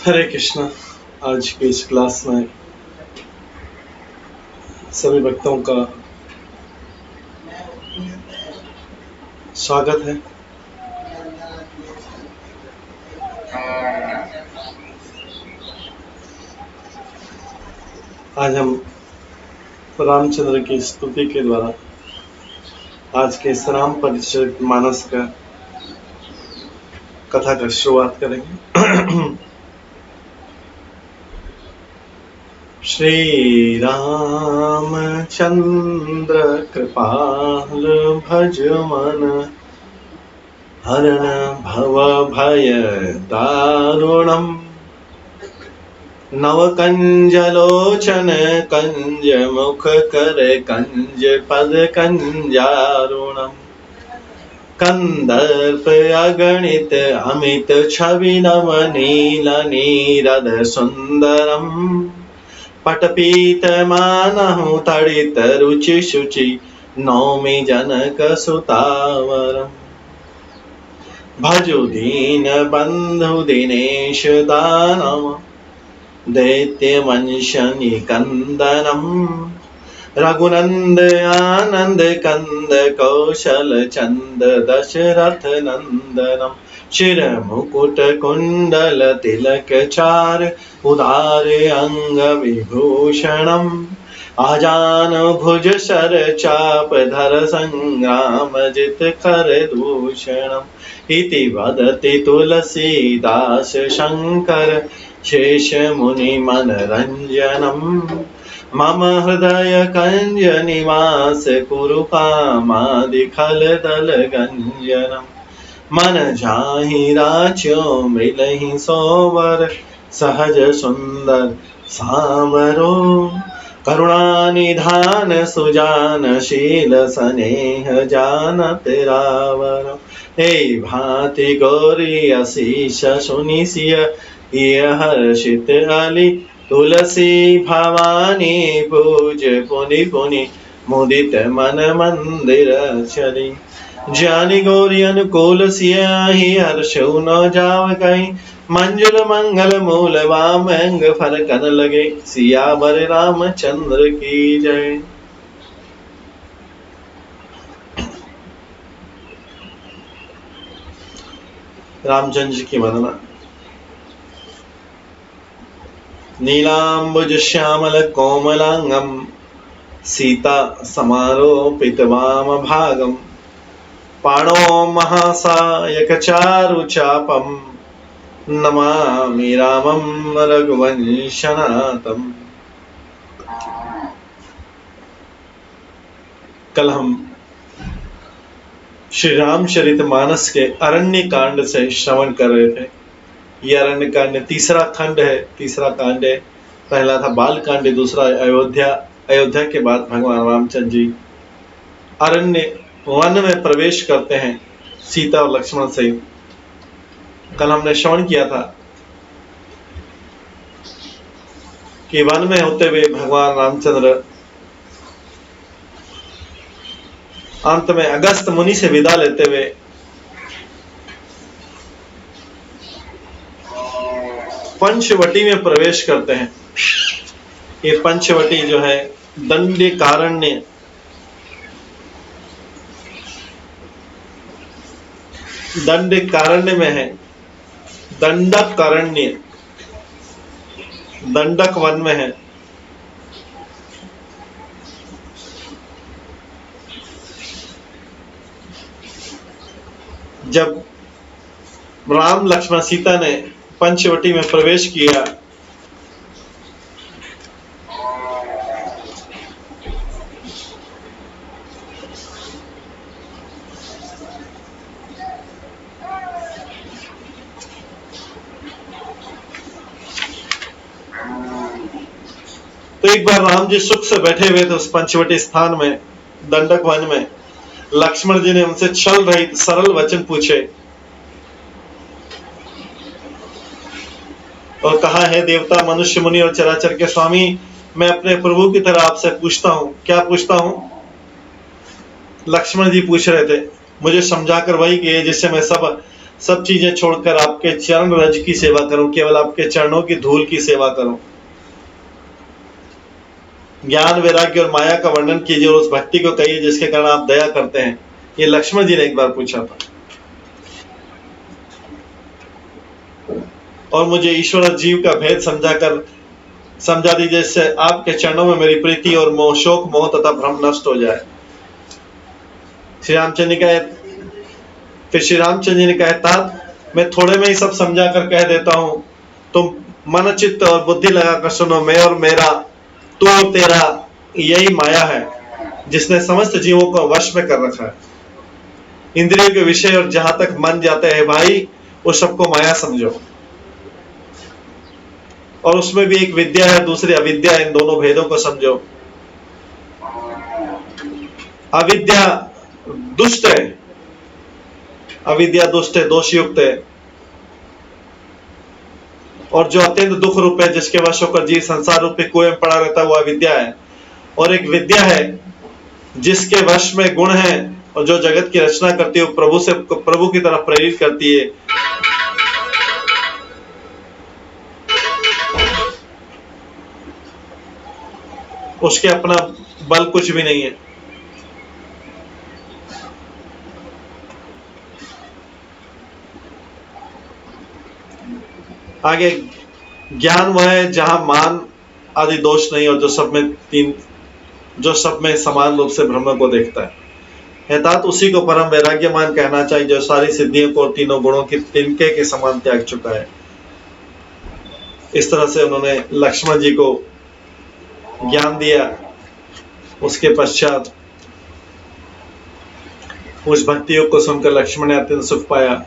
हरे कृष्णा। आज की इस क्लास में सभी भक्तों का स्वागत है। आज हम रामचंद्र की स्तुति के द्वारा आज के इस राम परिचरित मानस का कथा का शुरुआत करेंगे। श्री रामचंद्र कृपाल भज मन हरण भव भय दारुणम् नव कंजलोचन कंज मुख कर कंज पद कंजारुणम् कंदर्प अगणित अमित छवि नव नील नीरद सुंदरम पटपीत मानहु तड़ित रुचि शुचि नौमि जनक सुतावरम भजु दीन बंधु दिनेश दानव दैत्य वंशनि कंदनम रघुनंद आनंद कंद कौशल चंद दशरथ नंदनम शिर मुकुट कुंडल तिलक चार उदार अंग विभूषणम आजान भुज शर चाप धर संग्राम जित कर दूषणम इति वदति तुलसीदास शंकर शेष मुनि मनरंजनम मम हृदय कंज निवास कुरु कामादिखल दल गंजनम मन जाहि राच्यो मृलहि सोवर सहज सुंदर सांवरो करुणा निधान सुजान शील स्नेह जानत रावर हे भांति गौरी असीस सुनि सिय हर्षित अली तुलसी भवानी पूज पुनि पुनि मुदित मन मंदिर चली ज्ञानी गौरी अनुकूल सियाहि हर्षौ न जाव कहीं मंजुल मंगल मूल वाम अंग फरकन लगे सियावर रामचंद्र की जय। रामचंद्र जी की वंदना। नीलांबुज श्यामल कोमलांगम सीता समारोपित वाम भागम पाणो महासायक चारु चापम नमामि रामं रघुवंशनाथम। कल हम श्री रामचरित मानस के अरण्य कांड से श्रवण कर रहे थे। यह अरण्य कांड तीसरा खंड है, तीसरा कांड है। पहला था बाल कांड, दूसरा अयोध्या। अयोध्या के बाद भगवान रामचंद्र जी अरण्य वन में प्रवेश करते हैं सीता और लक्ष्मण से। कल हमने श्रवण किया था कि वन में होते हुए भगवान रामचंद्र अंत में अगस्त मुनि से विदा लेते हुए पंचवटी में प्रवेश करते हैं। ये पंचवटी जो है दंडकारण्य, दंडकारण्य में है। दंडकारण्य दंडक वन में है। जब राम लक्ष्मण सीता ने पंचवटी में प्रवेश किया तो एक बार राम जी सुख से बैठे हुए थे उस पंचवटी स्थान में, दंडक वन में। लक्ष्मण जी ने उनसे छल रहित सरल वचन पूछे और कहा, है देवता मनुष्य मुनि और चराचर के स्वामी, मैं अपने प्रभु की तरह आपसे पूछता हूं। क्या पूछता हूं? लक्ष्मण जी पूछ रहे थे, मुझे समझाकर वही किए जिससे मैं सब सब चीजें छोड़कर आपके चरण रज की सेवा करूं, केवल आपके चरणों की धूल की सेवा करूं। ज्ञान, वैराग्य और माया का वर्णन कीजिए और उस भक्ति को कहिए जिसके कारण आप दया करते हैं। ये लक्ष्मण जी ने एक बार पूछा था। और मुझे ईश्वर और जीव का भेद समझा दीजिए, जिससे आपके चरणों में मेरी प्रीति और मोह, शोक, मोह तथा भ्रम नष्ट हो जाए। श्री रामचंद्र जी कहे, फिर श्री रामचंद्र जी ने कहा, तात मैं थोड़े में ही सब समझा कर कह देता हूं, तुम मन, चित्त और बुद्धि लगाकर सुनो। मैं और मेरा, तू और तेरा, यही माया है जिसने समस्त जीवों को वश में कर रखा है। इंद्रियों के विषय और जहां तक मन जाते हैं भाई, वो सबको माया समझो। और उसमें भी एक विद्या है, दूसरी अविद्या। इन दोनों भेदों को समझो। अविद्या दुष्ट है, अविद्या दुष्ट है, दोषयुक्त है, और जो अत्यंत दुख रूप है, जिसके वश होकर जीव संसार रूपी कुएं में पड़ा रहता है, वो अविद्या है। और एक विद्या है जिसके वश में गुण है और जो जगत की रचना करती है, वो प्रभु की तरफ प्रेरित करती है। उसके अपना बल कुछ भी नहीं है। आगे, ज्ञान वह है जहां मान आदि दोष नहीं, और जो सब में समान रूप से ब्रह्म को देखता है। अर्थात उसी को परम वैराग्यमान कहना चाहिए, जो सारी सिद्धियों को और तीनों गुणों की तिनके के समान त्याग चुका है। इस तरह से उन्होंने लक्ष्मण जी को ज्ञान दिया। उसके पश्चात उस भक्ति योग को सुनकर लक्ष्मण ने अत्यंत सुख पाया।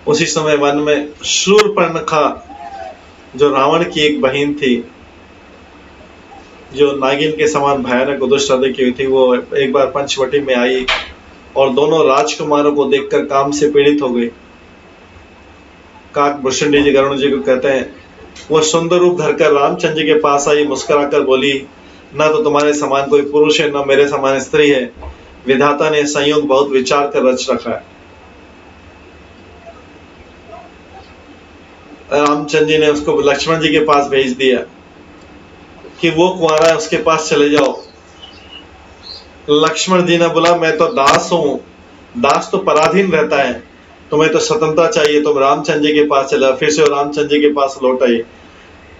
उसी समय वन में शूर्पणखा, जो रावण की एक बहन थी, जो नागिन के समान भयानक दुष्ट हृदय की हुई थी, वो एक बार पंचवटी में आई और दोनों राजकुमारों को देखकर काम से पीड़ित हो गई। काकभूषणी जी गरुण जी को कहते हैं, वह सुंदर रूप धरकर रामचंद्र जी के पास आई, मुस्कुराकर बोली, न तो तुम्हारे समान कोई पुरुष है, न मेरे समान स्त्री है। विधाता ने संयोग बहुत विचार कर रच रखा है। रामचंद्र जी ने उसको लक्ष्मण जी के पास भेज दिया कि वो कुंवारा है, उसके पास चले जाओ। लक्ष्मण जी ने बोला, मैं तो दास हूं, दास तो पराधीन रहता है, तुम्हें तो स्वतंत्रता चाहिए, तुम रामचंद्र जी के पास चला। फिर से रामचंद्र जी के पास लौट आई।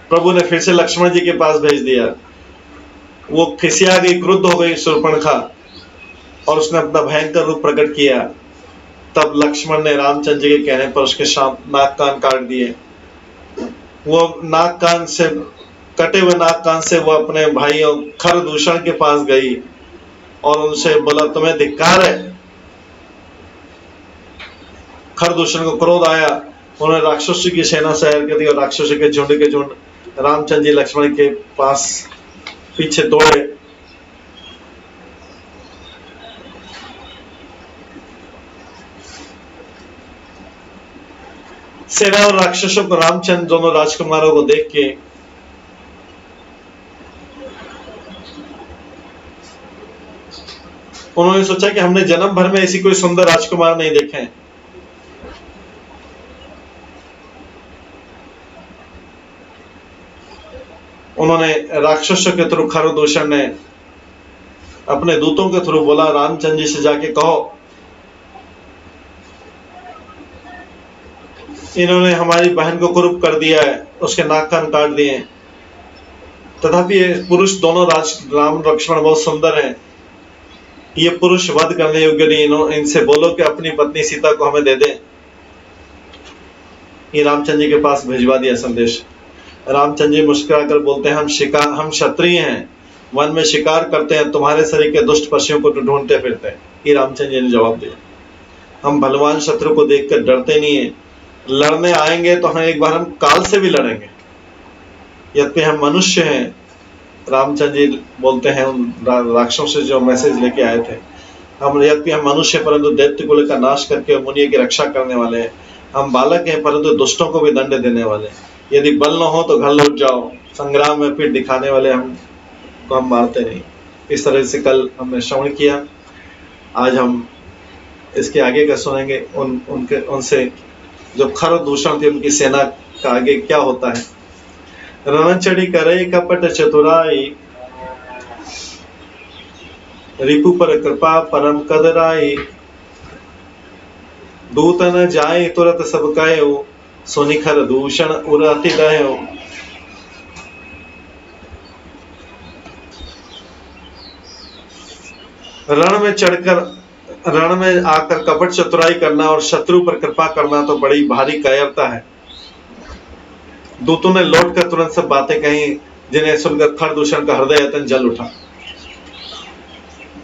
प्रभु ने फिर से लक्ष्मण जी के पास भेज दिया। वो खिसिया गई, क्रुद्ध हो गई शूर्पणखा, और उसने अपना भयंकर रूप प्रकट किया। तब लक्ष्मण ने रामचंद्र जी के कहने पर उसके नाक कान काट दिए। वो कटे हुए नाक कान से वो अपने भाइयों खरदूषण के पास गई और उनसे बोला, तुम्हें धिक्कार है। खरदूषण को क्रोध आया, उन्होंने राक्षसों की सेना से हर कर दी और राक्षसों के झुंड रामचंद्र जी लक्ष्मण के पास पीछे दौड़े। सेना और राक्षसों को रामचंद्र दोनों राजकुमारों को देख के उन्होंने सोचा कि हमने जन्म भर में ऐसी कोई सुंदर राजकुमार नहीं देखे हैं। उन्होंने राक्षसों के थ्रू, खरदूषण ने अपने दूतों के थ्रू बोला, रामचंद्र जी से जाके कहो इन्होंने हमारी बहन को कुरूप कर दिया है, उसके नाक कान काट दिए हैं। तथापि ये पुरुष दोनों राम लक्ष्मण बहुत सुंदर हैं, ये पुरुष वध करने योग्य नहीं, इनसे बोलो कि अपनी पत्नी सीता को हमें दे दें। ये रामचंद्र जी के पास भिजवा दिया संदेश। रामचंद्र जी मुस्कुराकर बोलते हैं, हम क्षत्रिय हैं, वन में शिकार करते हैं, तुम्हारे शरीर के दुष्ट पशुओं को ढूंढते फिरते हैं। ये रामचंद्र जी ने जवाब दिया, हम बलवान शत्रु को देखकर डरते नहीं है, लड़ने आएंगे तो हम काल से भी लड़ेंगे, यद्यपि हम मनुष्य हैं। रामचंद्र जी बोलते हैं उन राक्षसों से जो मैसेज लेके आए थे, यद्यपि हम मनुष्य परंतु दैत्य कुल का नाश करके मुनि की रक्षा करने वाले हैं। हम बालक हैं परंतु दुष्टों को भी दंड देने वाले हैं। यदि बल न हो तो घर लौट जाओ, संग्राम में पीठ दिखाने वाले हम मारते नहीं। इस तरह से कल हमने श्रवण किया। आज हम इसके आगे का सुनेंगे। उनसे जो खर दूषण थी उनकी सेना का आगे क्या होता है। रणचड़ी करे कपट चतुराई, रिपु पर कृपा परम कदराई। दूत न जाए तुरत सब कहो, सुनिखर दूषण उर अति दयो। रण में आकर कपट चतुराई करना और शत्रु पर कृपा करना तो बड़ी भारी कायरता है। दूतों ने लौट कर तुरंत सब बातें कही, जिन्हें सुनकर खर दूषण का हृदय अतन जल उठा।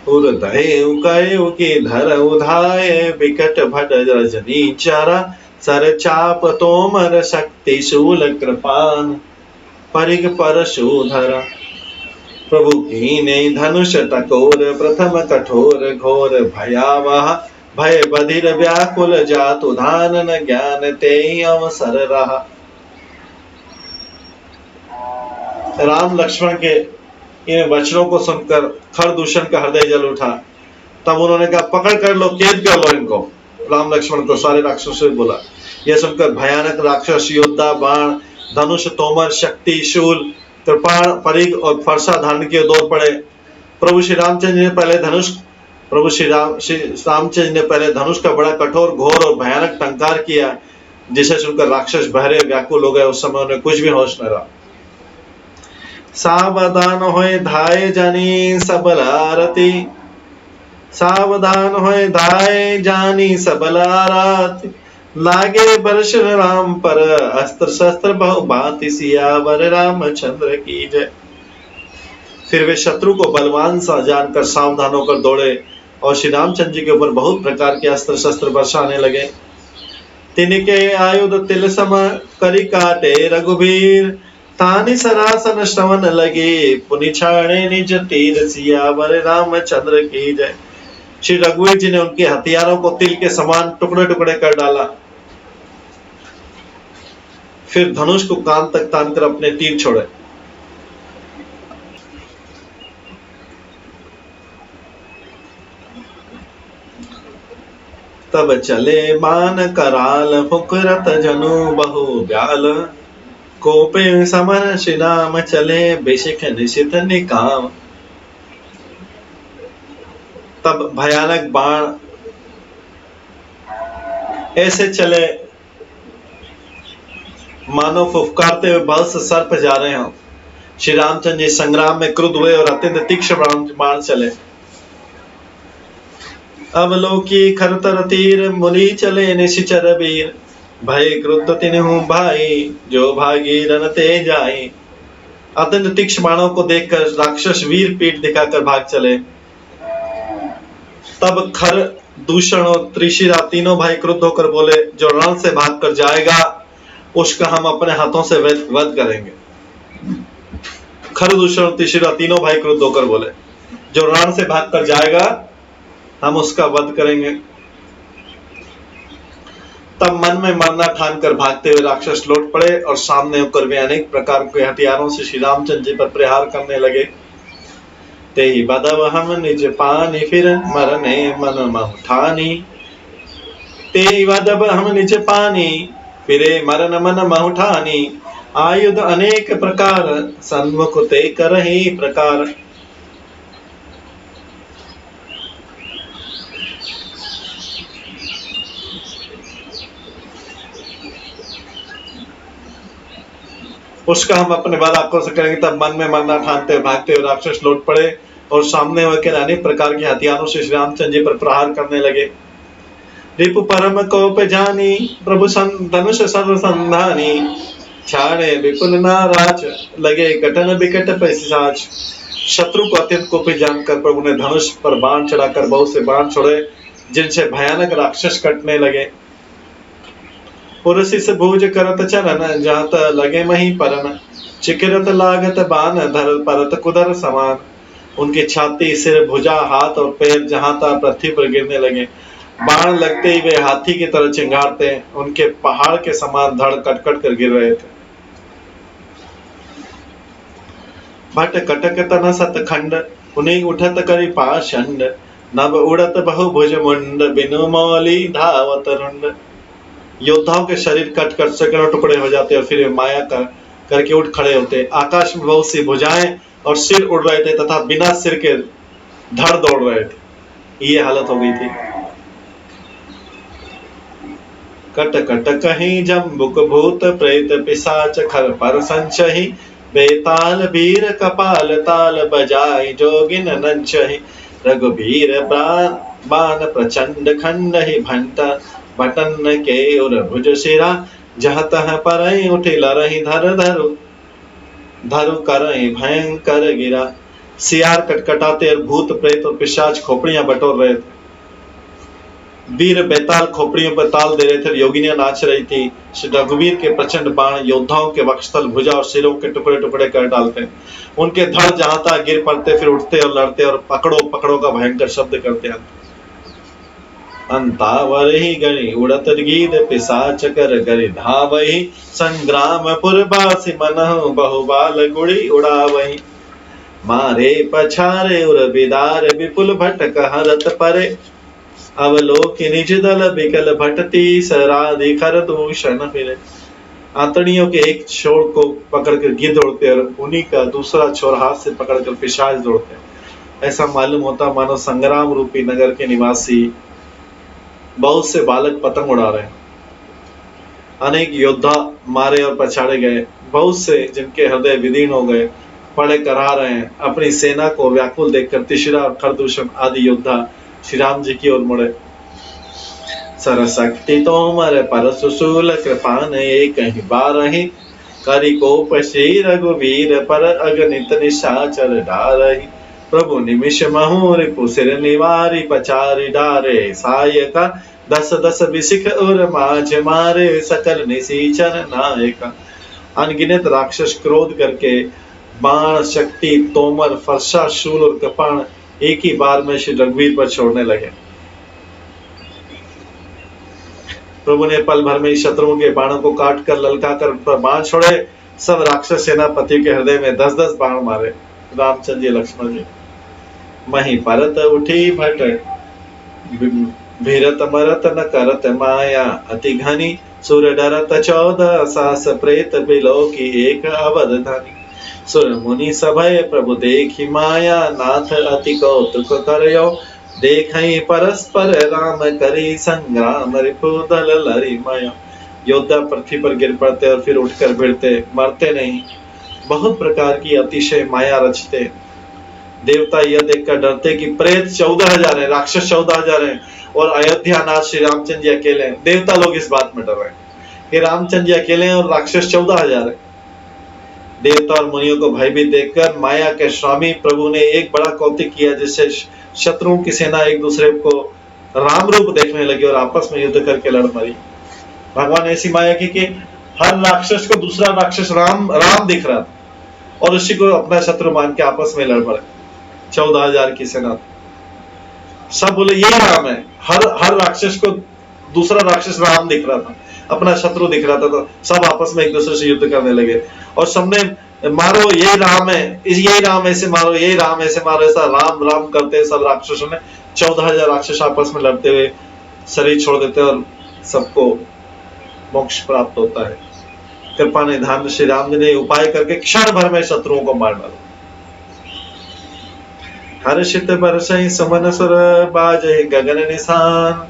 के धर उधाय विकट भट रजनी चारा, सर चाप तोमर शक्ति शूल कृपान, परिग परशुधरा। प्रभु की ने धनुष टकोर, प्रथम कठोर घोर भयावह। भय बधिर व्याकुल जातु, धान न ज्ञान ते अवसर रहा। राम लक्ष्मण के इन वचनों को सुनकर खर दूषण का हृदय जल उठा। तब उन्होंने कहा, पकड़ कर लो, कैद कर लो इनको। राम लक्ष्मण को सारे राक्षसों से बोला। यह सुनकर भयानक राक्षस योद्धा बाण, धनुष, तोमर, शक्ति, शूल, कृपाण, परिग और फरसा धारण किए दौड़ पड़े। प्रभु श्री रामचंद्र ने पहले धनुष का बड़ा कठोर, घोर और भयानक टंकार किया, जिसे सुनकर राक्षस बहरे व्याकुल हो गए। उस समय उन्हें कुछ भी होश न रहा। सावधान होए धाय जानी सबल आरती, सावधान होए धाय जानी सबल आरती। लागे बरस राम पर, अस्त्र शस्त्र बहु भांति, सियावर रामचंद्र की जय। फिर वे शत्रु को बलवान सा जानकर सावधान होकर दौड़े और श्री रामचंद्र जी के ऊपर बहुत प्रकार के अस्त्र शस्त्र बरसाने लगे। तिनके आयुध तिल सम करी काटे रघुबीर, तानि सरासन श्रवण लगे, पुनि छाड़े निज तीर, सियावर रामचंद्र की जय। श्री रघुवीर जी ने उनके हथियारों को तिल के समान टुकड़े टुकड़े कर डाला। फिर धनुष को कान तक तानकर अपने तीर छोड़े। तब चले मान कराल, हुकरत जनु बहु ब्याल। कोपे समर श्री राम चले, बेशिक निशित निकाम। तब भयानक बाण ऐसे चले मानो फुफकारते हुए बल से सर्प जा रहे हों। श्री रामचंद्र जी संग्राम में क्रुद्ध हुए और अत्यंत तीक्ष्ण बाण चले। अवलोकी खरतर तीर, मुनि चले निशिचर वीर। भय क्रुद्ध तिन्हु भाई, जो भागी रन ते जाई। अत्यंत तीक्ष्ण बाणों को देखकर राक्षस वीर पीठ दिखाकर भाग चले। तब खर, दूषण और त्रिशिरा तीनों भाई क्रुद्ध होकर बोले, जो रण से भागकर जाएगा उसका हम अपने हाथों से वध करेंगे। खर, दूषण और त्रिशिरा तीनों भाई क्रुद्ध होकर बोले, जो रण से भागकर जाएगा हम उसका वध करेंगे। तब मन में मरना ठानकर भागते हुए राक्षस लौट पड़े और सामने होकर वे अनेक प्रकार के हथियारों से श्री रामचंद्र जी पर प्रहार करने लगे। तेहि बदब हम निज पानी, फिर मरने मन महु ठानी। तेहि बदब हम निज पानी, फिरे मरन मन महु ठानी। आयुध अनेक प्रकार, सन्मुख ते करहि प्रकार। उसका हम अपने बाद आक्रोश करेंगे। तब मन में मरना ठानते भागते हुए राक्षस लौट पड़े और सामने होकर अनेक प्रकार के हथियारों से श्री रामचंद्र जी पर प्रहार करने लगे। रिपु परम कोप जानी, प्रभु धनुष सर्व संधानी। छाड़े विपुल नाराज, लगे कटन विकट पिशाच। शत्रु को अत्यंत कोपी जानकर प्रभु ने धनुष पर बाण चढ़ाकर बहुत से बाण छोड़े, जिनसे भयानक राक्षस कटने लगे। पुरसिस भुज करत चरण, जात लगे मही परन। चिकिरत लागत बान, धर परत कुदर समान। उनकी छाती, सिर, भुजा, हाथ और पैर जहां तहां पृथ्वी पर गिरने लगे। बाण लगते ही वे हाथी की तरह चिंगारते, उनके पहाड़ के समान धड़ कटकट कर गिर रहे थे। भट कटक तन सत खंड, उन्हें उठत करी पाषंड। नभ उड़त बहुभुज मुंड बिनु मौली धावत रुंड। योद्धाओं के शरीर कट कट सैकड़ों टुकड़े हो जाते और फिर माया करके उठ खड़े होते। आकाश में बहुत सी भुजाएं और सिर उड़ रहे थे तथा बिना सिर के धड़ दौड़ रहे थे। ये हालत हो गई थी। कट कट कहीं जम्बुक भूत प्रेत पिशाच खर पर संचहि। बेताल वीर कपाल ताल बजाई जोगिन नंचहि। रघुबीर बाण प्रचंड खंड ही भंटा बटन के उर भुज शिरा। जह तह परई उठि लरहि धर धरु धरु करई भयंकर गिरा। सियार कटकटाते और भूत प्रेत और पिशाच खोपड़ियां बटोर रहे थे। वीर बेताल खोपड़ियों पर ताल दे रहे थे। योगिनियां नाच रही थी। श्री रघुवीर के प्रचंड बाण योद्धाओं के वक्षस्थल भुजा और सिरों के टुकड़े टुकड़े कर डालते। उनके धड़ जहां तहां गिर पड़ते, फिर उठते और लड़ते और पकड़ो पकड़ो का भयंकर शब्द करते हैं। अंतावरहि गणि उड़त गीत पिशाच कर गरि धावहि। संग्रामपुर बासी मनहु बहुबाल गुड़ी उड़ावहि। मारे पछारे उर बिदार विपुल भटक हरत परे। अवलोकि निज दल बिकल भटती सराधि खर दूषण फिरे। आंतड़ियों के एक छोर को पकड़कर गिद्ध दौड़ते और उन्हीं का दूसरा छोर हाथ से पकड़कर पिशाच दौड़ते। ऐसा मालूम होता मानो संग्राम रूपी नगर के निवासी बहुत से बालक पतंग उड़ा रहे हैं। अनेक योद्धा मारे और पछाड़े गए। बहुत से जिनके हृदय विदीर्ण हो गए पड़े करा रहे हैं। अपनी सेना को व्याकुल देखकर तिशिरा और खरदूषण आदि योद्धा श्री राम जी की ओर मुड़े। सरशक्ति तोमर पर सुशूल कृपान एक ही बारहि। करि कोप श्री रघुवीर पर अगणित निशाचर डारहि। प्रभु निमिष महु रिपु सिर निवारी पचारि डारे सायका। दस दस बिसिख और माझ मारे सकल निशीचर नायका। अनगिनत राक्षस क्रोध करके बाण शक्ति तोमर फरसा शूल और कृपाण एक ही बार में श्री रघुवीर पर छोड़ने लगे। प्रभु ने पल भर में ही शत्रुओं के बाणों को काट कर ललका कर उन पर बाण छोड़े। सब राक्षस सेनापति के हृदय में 10-10 बाण मारे। रामचंद्र जी लक्ष्मण जी मही परत उठी भट भीरत मरत न करत माया अति घनी। सुर डरत 14 सास प्रेत बिलो की एक अवधानी। सुर मुनि सभय प्रभु देखी माया नाथ अति कौतुक करयो। देखई परस्पर राम करी संग्राम रिपुदल लरी माया। योद्धा पृथ्वी पर गिर पड़ते और फिर उठकर भिड़ते, मरते नहीं, बहुत प्रकार की अतिशय माया रचते। देवता यह देखकर डरते कि प्रेत 14,000 है, राक्षस 14,000 है और अयोध्या नाथ श्री रामचंद्र जी अकेले हैं। देवता लोग इस बात में डर रहे हैं कि रामचंद्र जी अकेले हैं और राक्षस 14,000 है। देवता और मुनियों को भयभीत देखकर माया के स्वामी प्रभु ने एक बड़ा कौतिक किया, जिससे शत्रुओं की सेना एक दूसरे को राम रूप देखने लगी और आपस में युद्ध करके लड़ मरी। भगवान ऐसी माया की कि हर राक्षस को दूसरा राक्षस राम दिख रहा था और उसी को अपना शत्रु मान के आपस में लड़ पड़े। 14,000 की सेना, सब बोले यही राम है। हर राक्षस को दूसरा राक्षस राम दिख रहा था, अपना शत्रु दिख रहा था, तो सब आपस में एक दूसरे से युद्ध करने लगे और सबने मारो यही राम है, यही राम ऐसे मारो, यही राम ऐसे मारो, ऐसा राम राम करते सब राक्षसों ने 14,000 राक्षस आपस में लड़ते हुए शरीर छोड़ देते और सबको मोक्ष प्राप्त होता है। कृपा निधान श्री राम जी ने उपाय करके क्षण भर में शत्रुओं को मार डाला। हर्षित बरसई सुमन सुर बाजहि गगन निशान।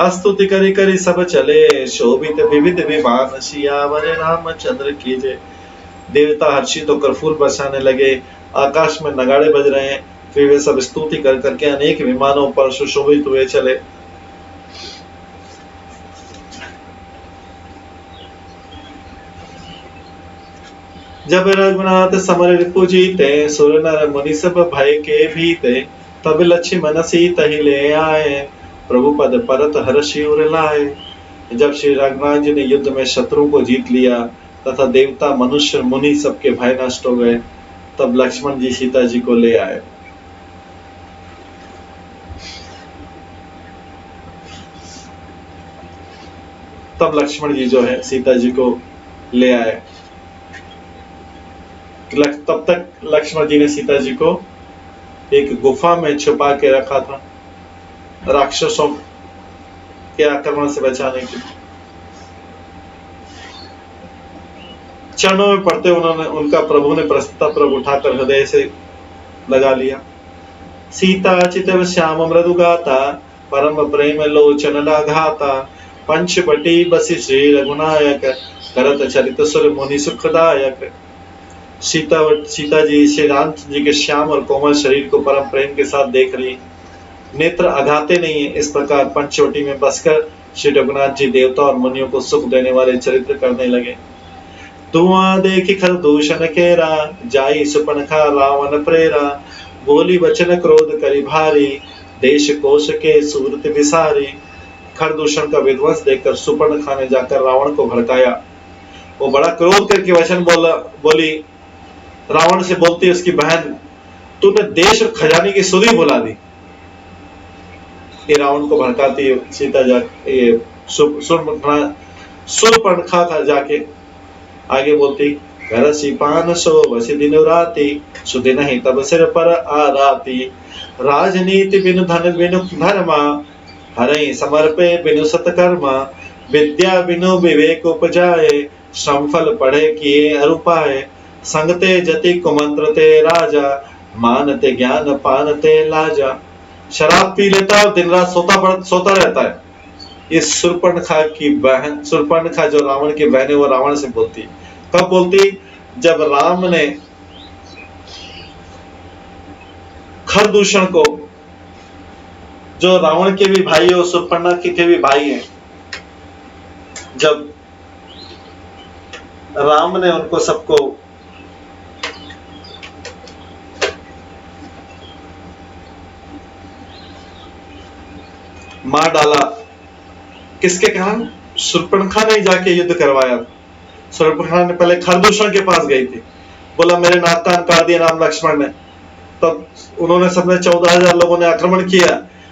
स्तुति करी करी सब चले शोभित विविध विमान। सियावर रामचंद्र की जय। देवता हर्षित होकर फूल बरसाने लगे, आकाश में नगाड़े बज रहे हैं, फिर वे सब स्तुति कर करके अनेक विमानों पर सुशोभित हुए चले। जब रघुनाथ समर रिपु जीते, सुर नर मुनि सब भय के भीते। तब लक्ष्मण सीता ही ले आए, प्रभु पद परत हर्षि उर लाए। जब श्री रघुनाथ जी ने युद्ध में शत्रु को जीत लिया तथा देवता मनुष्य मुनि सबके भय नष्ट हो गए, तब लक्ष्मण जी सीता जी को ले आए। तब लक्ष्मण जी जो है सीता जी को ले आए। तब तक लक्ष्मण जी ने सीता जी को एक गुफा में छुपा के रखा था। राक्षसों के आक्रमण से बचाने के लिए। चरणों में पड़ते उन्होंने उनका प्रभु ने प्रस्ताव उठाकर हृदय से लगा लिया। सीता चितव श्याम मृदु गाता, परम प्रेम लोचन लाघाता, पंचवटी बसी श्री रघुनायक, करत चरित सुर मुनि सुखदायक। सीता जी श्री राम जी के श्याम और कोमल शरीर को परम प्रेम के साथ देख रही, नेत्र अघाते नहीं है। इस प्रकार पंचवटी में बसकर श्री रघुनाथ जी देवता और मुनियों को सुख देने वाले चरित्र करने लगे। धुआं देखी खरदूषण केरा, जाई सुपनखा रावण प्रेरा, बोली वचन क्रोध करी भारी, देश कोश के सूरत विसारी। खरदूषण का विध्वंस देखकर सुपर्णखा ने जाकर रावण को भड़काया। वो बड़ा क्रोध करके वचन बोली। रावण से बोलती उसकी बहन, तूने देश और खजाने की सुधि बुला दी। ये रावण को भड़काती सीता जाके सुपर्णखा का जाके आगे बोलती, घर सिपान सो बसी दिन राती, सुदिन ही तब सिर पर आराती। राजनीति बिनु धन बिनु धर्मा, हरई समर्पे बिनु सतकर्मा। विद्या बिनु विवेक उपजाए, श्रम फल पढ़े किए अरुपाए। संगते जति कुमंत्रते राजा, मानते ज्ञान पानते लाजा। शराब पी लेता है और दिन रात सोता रहता है। ये शूर्पणखा की बहन, शूर्पणखा जो रावण की बहन है, वो रावण से बोलती। कब बोलती? जब राम ने खरदूषण को, जो रावण के भी भाई है और शूर्पणखा के भी भाई हैं, जब राम ने उनको सबको मार डाला, किसके कारण? शूर्पणखा ने जाके युद्ध करवाया। शूर्पणखा ने पहले खरदूषण के पास गई थी, बोला मेरे नाक कान काट दिया राम लक्ष्मण ने। तब उन्होंने सबने 14,000 लोगों ने आक्रमण किया।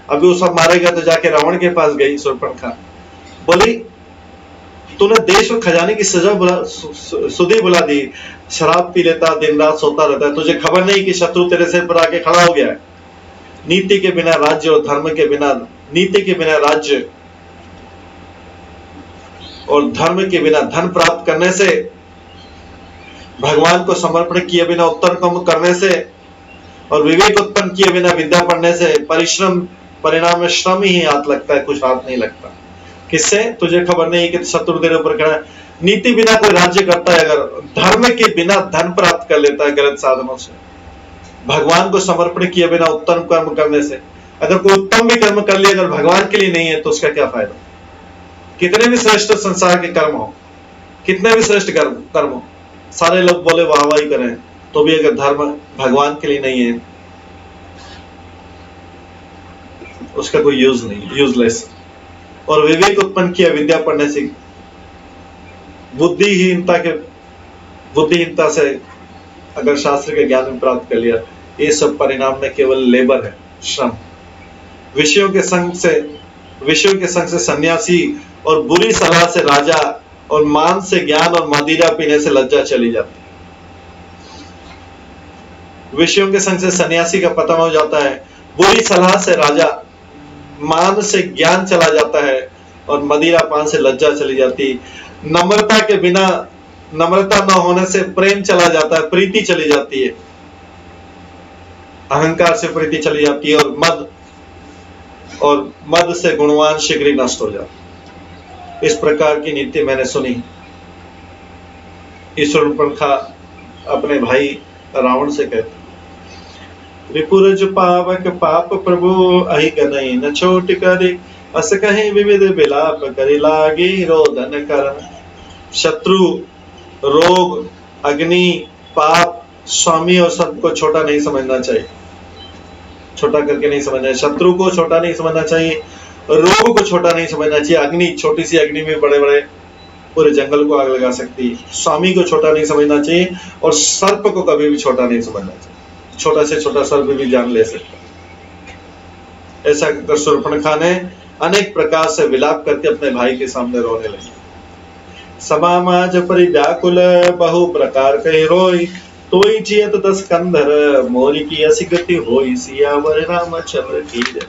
अभी वो सब मारे गए तो जाके रावण के पास गई शूर्पणखा, बोली तूने देश और खजाने की सुधि बुला दी। शराब पी लेता, दिन रात सोता रहता है, तुझे खबर नहीं कि शत्रु तेरे सिर पर आके खड़ा हो गया है। नीति के बिना राज्य और धर्म के बिना, नीति के बिना राज्य और धर्म के बिना धन प्राप्त करने से, भगवान को समर्पण किए बिना उत्तर कर्म करने से, और विवेक उत्पन्न किए बिना विद्या पढ़ने से परिश्रम परिणाम में श्रम ही हाथ लगता है, कुछ हाथ नहीं लगता। किससे? तुझे खबर नहीं कि शत्रु तेरे ऊपर खड़ा है। नीति बिना कोई राज्य करता है, अगर धर्म के बिना धन प्राप्त कर लेता है गलत साधनों से, भगवान को समर्पण किए बिना उत्तम कर्म करने से, अगर कोई उत्तम भी कर्म कर लिया अगर भगवान के लिए नहीं है तो उसका क्या फायदा? कितने भी श्रेष्ठ संसार के कर्म हो, कितने भी श्रेष्ठ कर्म हो, सारे लोग बोले वाहवाही करें, तो भी अगर धर्म भगवान के लिए नहीं है उसका कोई यूज नहीं, यूजलेस। और विवेक उत्पन्न किया विद्या पढ़ने से, बुद्धिहीनता से अगर शास्त्र के ज्ञान में प्राप्त कर लिया, ये सब परिणाम में केवल लेबर है, श्रम। विषयों के संग से सन्यासी और बुरी सलाह से राजा और मान से ज्ञान और मदिरा पीने से लज्जा चली जाती है। विषयों के संग से सन्यासी का पतन हो जाता है, बुरी सलाह से राजा, मान से ज्ञान चला जाता है और मदिरा पान से लज्जा चली जाती। नम्रता के बिना, नम्रता न होने से प्रेम चला जाता है, प्रीति चली जाती है, अहंकार से प्रीति चली जाती है, और मद से गुणवान शीघ्र ही नष्ट हो जाता। इस प्रकार की नीति मैंने सुनी। शूर्पणखा अपने भाई रावण से कहती, रिपुरज पावक पाप प्रभु अहि गनई न छोट करे, अस कहीं विविध विलाप करि लागी रोदन करन। शत्रु, रोग, अग्नि, पाप, स्वामी और सबको छोटा नहीं समझना चाहिए, छोटा करके नहीं समझना चाहिए। शत्रु को छोटा नहीं समझना चाहिए, रोग को छोटा नहीं समझना चाहिए। अग्नि, छोटी सी अग्नि में बड़े बड़े पूरे जंगल को आग लगा सकती है। स्वामी को छोटा नहीं समझना चाहिए और सर्प को कभी भी छोटा नहीं समझना चाहिए, छोटा से छोटा सर्प भी जान ले सकता है। ऐसा कर शूर्पणखा ने अनेक प्रकार से विलाप करके अपने भाई के सामने रोने लगी। समाज परि व्याकुल बहु प्रकार कहि रोई, तोई जियत 10 कंधर मोरी की असी गति होई, सियावर रामचंद्र की जय।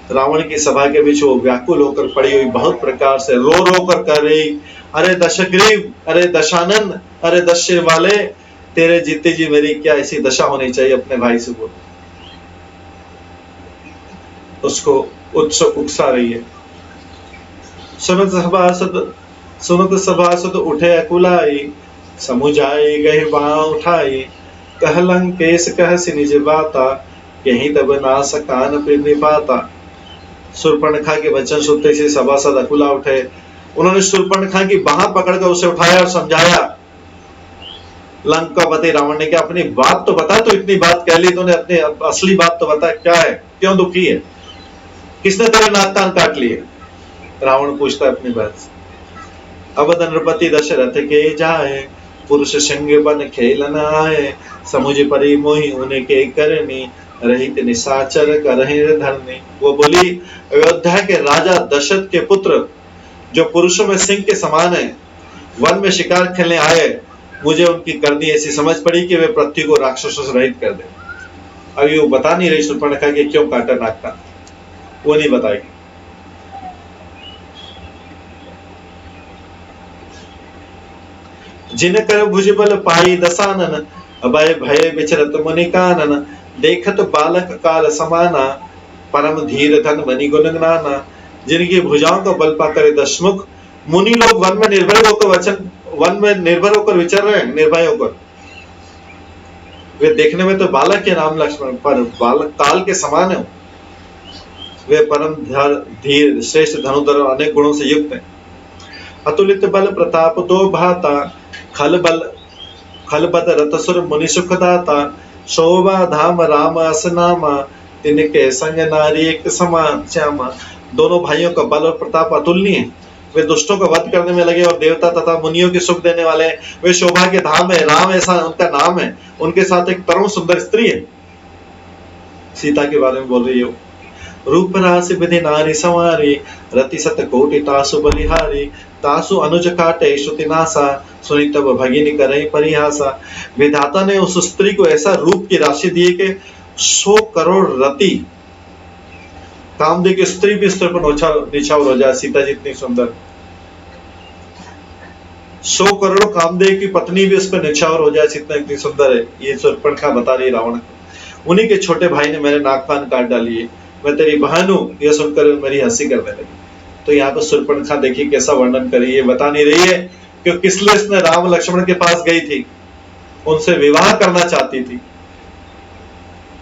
रावण की सभा के बीच वो व्याकुल होकर पड़ी हुई बहुत प्रकार से रो रो कर कह रही, अरे दशग्रीव, अरे दशानन, अरे दस शिर वाले, तेरे जीते जी मेरी क्या ऐसी दशा होनी चाहिए। अपने भाई से बोल, उसको उकसा रही है। सुनत सभासद उठे अकुलाई, समुझाई गए बाँ उठाई, कह लंकेश कह सी निज बाता, यही तब नास कान पे निपाता। शूर्पणखा के वचन सुनते से सभासद अकुला उठे। उन्होंने शूर्पणखा की बाह पकड़कर उसे उठाया और समझाया। लंकापति रावण ने क्या, अपनी बात तो बता, तो इतनी बात कह ली तूने, अपनी असली बात तो बता, क्या है, क्यों दुखी है, किसने तेरे नाक कान काट लिए? रावण पूछता है अपनी बात से। अवध नृपति दशरथ के जाए, पुरुष संग बन खेलन आए, समुझ परी मोहि उनके करनी, रहित निशाचर करहि धरनी। वो बोली, अयोध्या के राजा दशरथ के पुत्र जो पुरुषों में सिंह के समान है, वन में शिकार खेलने आए, मुझे उनकी करनी ऐसी समझ पड़ी कि वे पृथ्वी को राक्षसों से रहित कर दे। अभी वो बता नहीं रही शूर्पणखा कि क्यों काटा नाक का, वो नहीं बताएगी। जिन कर भुजबल पाई दसानन, अभय भय विचरत मुनि कानन, देखत बालक काल समाना, परम धीर धन मनि गुण ज्ञाना। जिनकी भुजाओं का बल पाकर दशमुख मुनि लोग वन में निर्भर होकर विचर रहे हैं, निर्भय होकर। वे देखने में तो बालक के नाम लक्ष्मण, पर बालक काल के समान है। वे परम धीर श्रेष्ठ धनुधर अनेक गुणों से युक्त हैं। अतुलित बल प्रताप दो भाता, खलबद रतसुर मुनि सुखदाता, शोभा धाम राम असनामा, तिनके संग नारी एक समान श्यामा। दोनों भाइयों का बल और प्रताप अतुलनीय है। वे दुष्टों का वध करने में लगे और देवता तथा मुनियों के सुख देने वाले। वे शोभा के धाम है, राम ऐसा उनका नाम है। उनके साथ एक परम सुंदर स्त्री है। सीता के बारे में बोल रही हो। रूप राशि विधि नारी संवारी, रति सत कोटि तासु बलिहारी, तासु अनुज काटे श्रुति नासा, सुनी तब भगिनी करई परिहासा। विधाता ने उस स्त्री को ऐसा रूप की राशि दी कि 100 करोड़ रति कामदेव की स्त्री भी स्त्री पर निछावर हो जाए। सीता जी इतनी सुंदर, 100 करोड़ कामदेव की पत्नी भी उस पर निछावर हो जाए, सीता इतनी सुंदर है। ये शूर्पणखा बता रही रावण को। उन्हीं के छोटे भाई ने मेरे नाक कान काट डाली है, मैं तेरी बहन हूं, यह सुनकर मेरी हंसी करने लगी। तो यहाँ पर शूर्पणखा देखिए कैसा वर्णन करी है। बता नहीं रही है कि किस लिए इसने राम लक्ष्मण के पास गई थी, उनसे विवाह करना चाहती थी।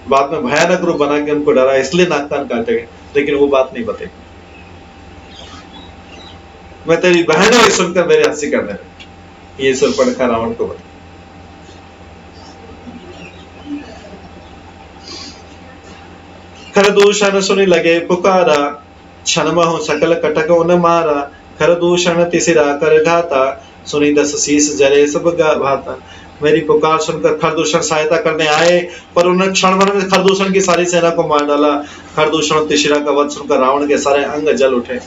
बाद में भयानक रूप बना के उनको डरा, इसलिए नाक कान काटे गए, लेकिन वो बात नहीं बताई। मैं तेरी बहन है, सुनकर मेरी हंसी करने लगी। ये शूर्पणखा रावण को बता। खरदूषण सुनि लगे पुकारा, क्षण महु सकल कटक उन मारा। खरदूषण तिसिरा कर घाता, सुनि 10 शीस जरे सब भाता। मेरी पुकार सुनकर खरदूषण सहायता करने आए, पर उन्होंने क्षण भर में खरदूषण की सारी सेना को मार डाला। खरदूषण तिशिरा का वध सुनकर रावण के सारे अंग जल उठे।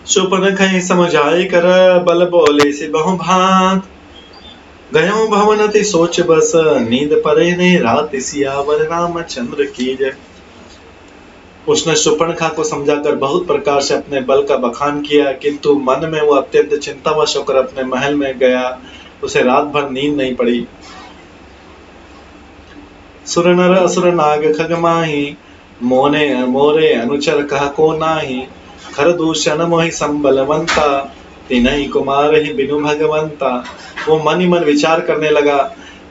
शूर्पणखा समझाई कर, बल बोले से बहु भांत। गयो भवन अति सोच बस, नींद परे ने रात सियावर रामचंद्र की जय। उसने शूर्पणखा को समझाकर बहुत प्रकार से अपने बल का बखान किया, किंतु मन में वो अत्यंत चिंतावश होकर अपने महल में गया। उसे रात भर नींद नहीं पड़ी। सुर नर असुर नाग खग माही, मोरे अनुचर कह को नाही। खरदूषण मोहि संबलवंता, तिनहि कुमार ही बिनु भगवंता। वो मन ही मन विचार करने लगा,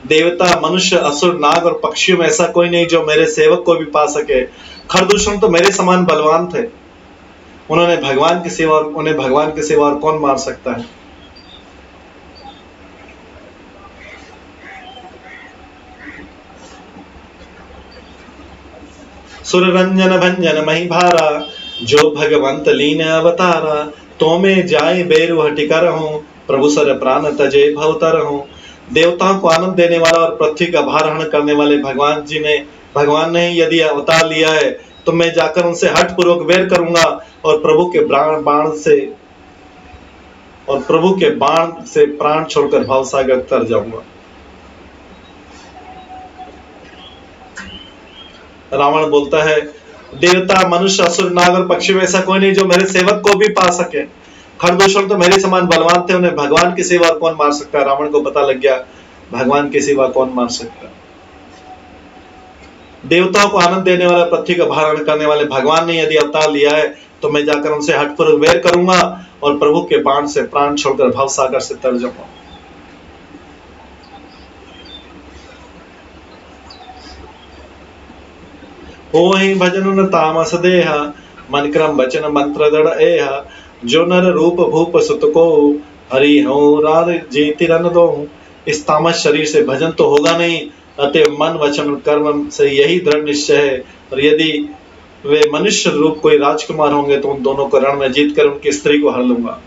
देवता मनुष्य असुर नाग और पक्षियों में ऐसा कोई नहीं जो मेरे सेवक को भी पा सके। खरदूषण तो मेरे समान बलवान थे, उन्हें भगवान की सेवा और कौन मार सकता है। सुर रंजन भंजन मही भारा, जो भगवंत लीन अवतारा। तो में जाए बेरु हटि करहूं, प्रभु सर प्राण तजे भवतर हूं। देवताओं को आनंद देने वाला और पृथ्वी का भार हरण करने वाले भगवान ने यदि अवतार लिया है, तो मैं जाकर उनसे हठ पूर्वक वेर करूंगा और प्रभु के बाण से और प्रभु के बाण से प्राण छोड़कर भवसागर तर जाऊंगा। रावण बोलता है, देवता, मनुष्य, असुर, नाग और पक्षी में ऐसा कोई नहीं जो मेरे सेवक को भी पा सके। खरदूषण तो मेरे समान बलवान थे, उन्हें भगवान के सिवा कौन मार सकता है। रावण को पता लग गया, भगवान के सिवा कौन मार सकता है। देवताओं को आनंद देने वाला, पृथ्वी का भारण करने वाले भगवान ने यदि अवतार लिया है तो मैं जाकर उनसे हठपूर्वक वैर करूंगा और प्रभु के बाण से प्राण छोड़कर भवसागर से तर जाऊंगा। होहि भजन न तामस देह, मन क्रम वचन मंत्र दृढ़ एह। जो नर रूप भूप सुत को, हरि हो रार जीति रन दो। इस तामस शरीर से भजन तो होगा नहीं, अतः मन वचन कर्म से यही दृढ़ निश्चय है। और यदि वे मनुष्य रूप कोई राजकुमार होंगे तो उन दोनों को रण में जीत कर उनकी स्त्री को हर लूंगा।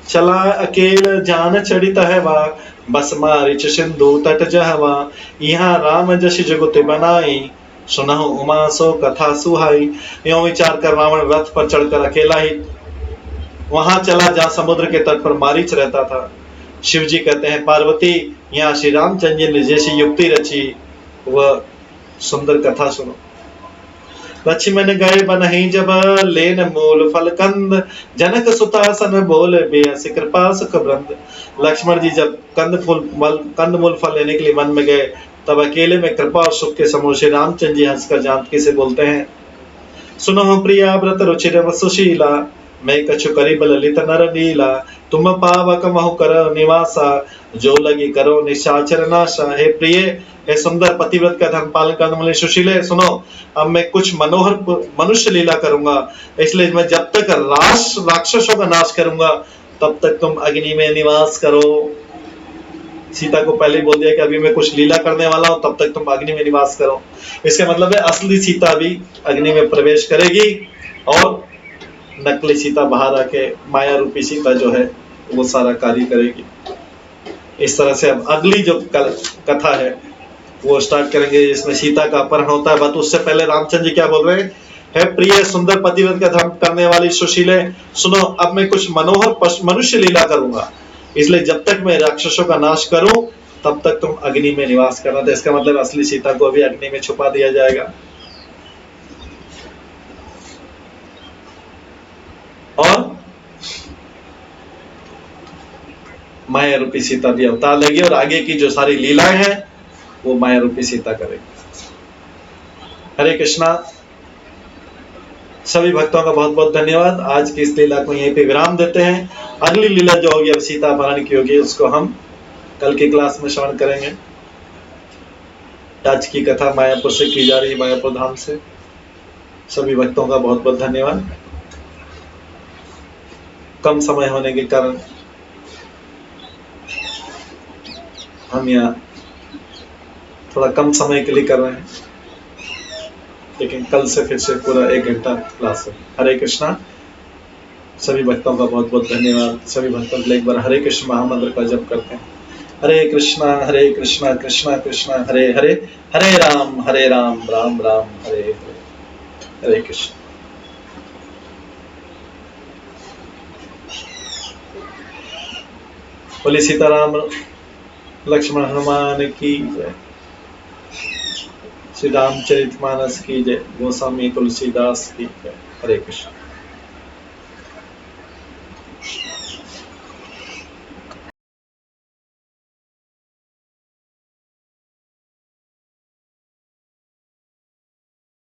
चला अकेल जान चढ़ित है वा, बस मारिच सिंधु तट जहवा। यहाँ राम जस जगत बनाई, सुनहु उमा सो कथा सुहाई। यों विचार कर रावण रथ पर चढ़कर अकेला ही वहां चला जहां समुद्र के तट पर मारीच रहता था। शिव जी कहते हैं, पार्वती, यहाँ श्री रामचंद्र जी ने जैसी युक्ति रची वह सुंदर कथा सुनो। लक्ष्मण गए बनहि जब, लेन मूल फल कंद। जनक सुतासन बोल बेहस कृपा सुख ब्रंद। लक्ष्मण जी जब कंद मूल फल लेने के लिए वन में गए, तब अकेले में कृपा और सुख के समूह श्री रामचंद्र जी हंसकर जानकी से बोलते हैं, सुनो प्रिया व्रत रुचिर सुशीला, मैं कछु करिब ललित नर लीला। तुम पावक महु कर निवासा, जो लगी करो निशाचर नाशा। हे प्रिय, हे सुंदर पतिव्रत का धर्म पालन करने वाले सुशीले, सुनो, अब मैं कुछ मनोहर मनुष्य लीला करूंगा। इसलिए मैं जब तक राक्षसों का नाश करूंगा तब तक तुम अग्नि में निवास करो। सीता को पहले बोल दिया कि अभी मैं कुछ लीला करने वाला हूं, तब तक तुम अग्नि में निवास करो। इसका मतलब है असली सीता भी अग्नि में प्रवेश करेगी और नकली सीता बाहर आके माया रूपी सीता जो है वो सारा कार्य करेगी। इस तरह से अब अगली जो कथा है वो स्टार्ट करेंगे, जिसमें सीता का अपहरण होता है। बट उससे पहले रामचंद्र जी क्या बोल रहे हैं, है प्रिय सुंदर पतिव्रत का धर्म करने वाली सुशीले, सुनो, अब मैं कुछ मनोहर मनुष्य लीला करूंगा। इसलिए जब तक मैं राक्षसों का नाश करूं तब तक तुम अग्नि में निवास करना। तो इसका मतलब असली सीता को अभी अग्नि में छुपा दिया जाएगा और माया रूपी सीता भी अवतार लेगी और आगे की जो सारी लीलाएं हैं वो माया रूपी सीता करेगी। हरे कृष्णा। सभी भक्तों का बहुत बहुत धन्यवाद। आज की इस लीला को यहीं पे विराम देते हैं। अगली लीला जो होगी अब सीता अपहरण की होगी, उसको हम कल की क्लास में श्रवण करेंगे। आज की कथा मायापुर से की जा रही है, मायापुर धाम से। सभी भक्तों का बहुत बहुत धन्यवाद। कम समय होने के कारण हम यहाँ थोड़ा कम समय के लिए कर रहे हैं, लेकिन कल से फिर से पूरा 1 घंटा क्लास है। हरे कृष्णा। सभी भक्तों का बहुत बहुत धन्यवाद। सभी भक्तों के लिए एक बार हरे कृष्ण महामंत्र का जप करते हैं। हरे कृष्णा कृष्णा कृष्णा हरे हरे, हरे राम राम राम हरे हरे। हरे कृष्ण। बोले सीताराम लक्ष्मण हनुमान की जय। श्री रामचरितमानस की जय। गोस्वामी तुलसीदास की जय। हरे कृष्ण।